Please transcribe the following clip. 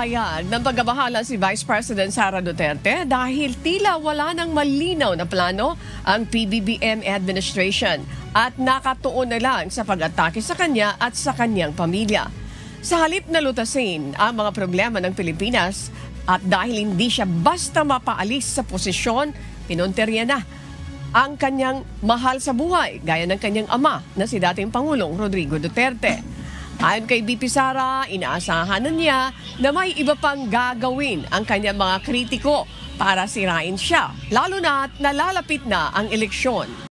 Nagpapahayag ng pagkabahala si Vice President Sara Duterte dahil tila wala ng malinaw na plano ang PBBM administration at nakatuon na lang sa pag-atake sa kanya at sa kanyang pamilya. Sa halip na lutasin ang mga problema ng Pilipinas at dahil hindi siya basta mapaalis sa posisyon, pinunterya na ang kanyang mahal sa buhay gaya ng kanyang ama na si dating Pangulong Rodrigo Duterte. Ayon kay BP Sara, inaasahan na niya na may iba pang gagawin ang kanyang mga kritiko para sirain siya, lalo na't nalalapit na ang eleksyon.